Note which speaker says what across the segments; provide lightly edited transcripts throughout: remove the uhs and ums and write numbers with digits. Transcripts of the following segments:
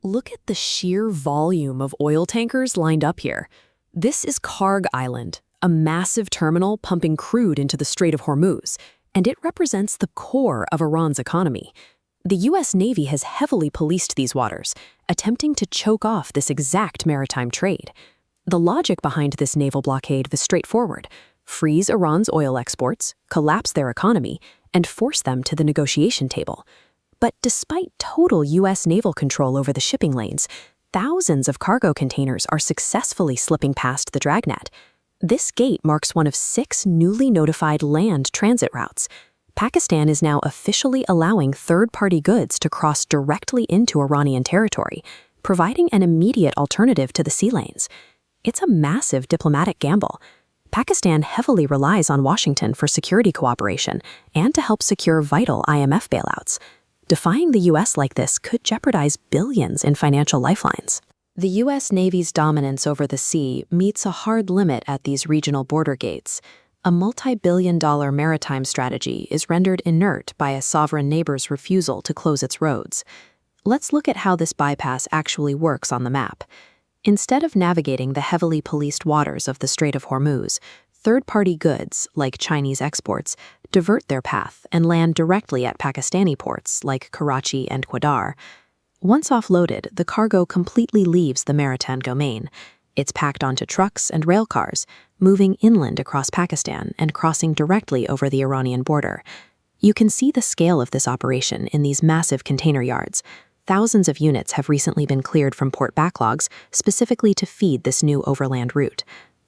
Speaker 1: Look at the sheer volume of oil tankers lined up here. This is Kharg Island, a massive terminal pumping crude into the Strait of Hormuz, and it represents the core of Iran's economy. The U.S. Navy has heavily policed these waters, attempting to choke off this exact maritime trade. The logic behind this naval blockade was straightforward: freeze Iran's oil exports, collapse their economy, and force them to the negotiation table. But despite total U.S. naval control over the shipping lanes, thousands of cargo containers are successfully slipping past the dragnet. This gate marks one of 6 newly notified land transit routes. Pakistan is now officially allowing third-party goods to cross directly into Iranian territory, providing an immediate alternative to the sea lanes. It's a massive diplomatic gamble. Pakistan heavily relies on Washington for security cooperation and to help secure vital IMF bailouts. Defying the U.S. like this could jeopardize billions in financial lifelines. The U.S. Navy's dominance over the sea meets a hard limit at these regional border gates. A multi-billion-dollar maritime strategy is rendered inert by a sovereign neighbor's refusal to close its roads. Let's look at how this bypass actually works on the map. Instead of navigating the heavily policed waters of the Strait of Hormuz, third-party goods, like Chinese exports, divert their path and land directly at Pakistani ports like Karachi and Gwadar. Once offloaded, the cargo completely leaves the maritime domain. It's packed onto trucks and rail cars, moving inland across Pakistan and crossing directly over the Iranian border. You can see the scale of this operation in these massive container yards. Thousands of units have recently been cleared from port backlogs specifically to feed this new overland route.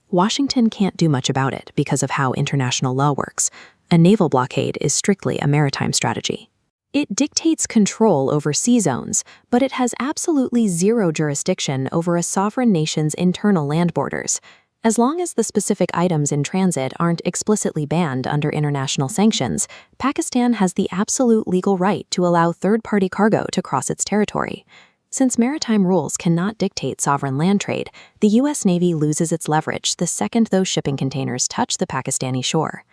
Speaker 1: Washington can't do much about it because of how international law works. A naval blockade is strictly a maritime strategy. It dictates control over sea zones, but it has absolutely zero jurisdiction over a sovereign nation's internal land borders. As long as the specific items in transit aren't explicitly banned under international sanctions, Pakistan has the absolute legal right to allow third-party cargo to cross its territory. Since maritime rules cannot dictate sovereign land trade, the U.S. Navy loses its leverage the second those shipping containers touch the Pakistani shore.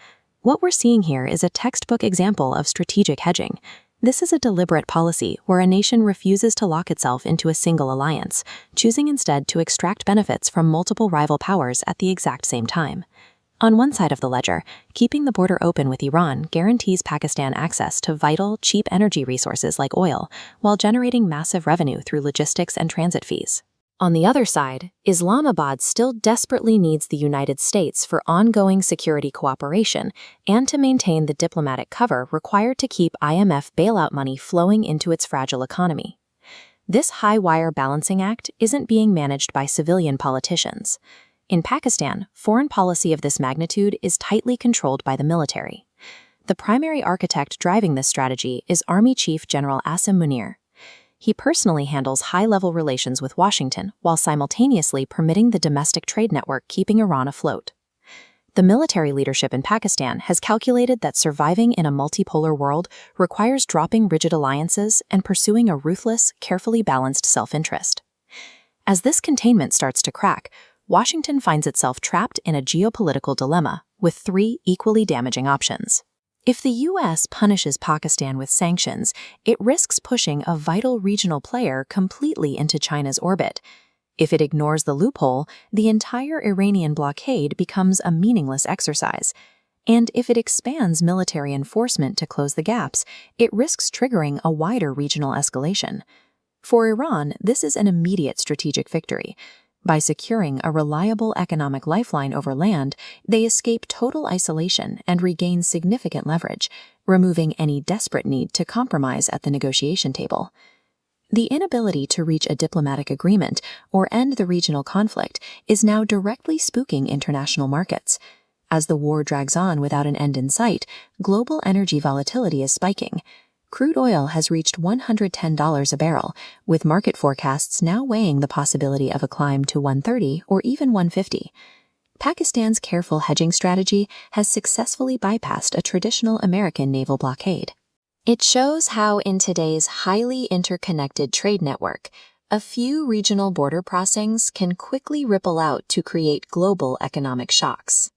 Speaker 1: What we're seeing here is a textbook example of strategic hedging. This is a deliberate policy where a nation refuses to lock itself into a single alliance, choosing instead to extract benefits from multiple rival powers at the exact same time. On one side of the ledger, keeping the border open with Iran guarantees Pakistan access to vital, cheap energy resources like oil, while generating massive revenue through logistics and transit fees. On the other side, Islamabad still desperately needs the United States for ongoing security cooperation and to maintain the diplomatic cover required to keep IMF bailout money flowing into its fragile economy. This high-wire balancing act isn't being managed by civilian politicians. In Pakistan, foreign policy of this magnitude is tightly controlled by the military. The primary architect driving this strategy is Army Chief General Asim Munir. He personally handles high-level relations with Washington while simultaneously permitting the domestic trade network keeping Iran afloat. The military leadership in Pakistan has calculated that surviving in a multipolar world requires dropping rigid alliances and pursuing a ruthless, carefully balanced self-interest. As this containment starts to crack, Washington finds itself trapped in a geopolitical dilemma with 3 equally damaging options. If the U.S. punishes Pakistan with sanctions, it risks pushing a vital regional player completely into China's orbit. If it ignores the loophole, the entire Iranian blockade becomes a meaningless exercise. And if it expands military enforcement to close the gaps, it risks triggering a wider regional escalation. For Iran, this is an immediate strategic victory. By securing a reliable economic lifeline over land, they escape total isolation and regain significant leverage, removing any desperate need to compromise at the negotiation table. The inability to reach a diplomatic agreement or end the regional conflict is now directly spooking international markets. As the war drags on without an end in sight, global energy volatility is spiking. Crude oil has reached $110 a barrel, with market forecasts now weighing the possibility of a climb to $130 or even $150. Pakistan's careful hedging strategy has successfully bypassed a traditional American naval blockade. It shows how in today's highly interconnected trade network, a few regional border crossings can quickly ripple out to create global economic shocks.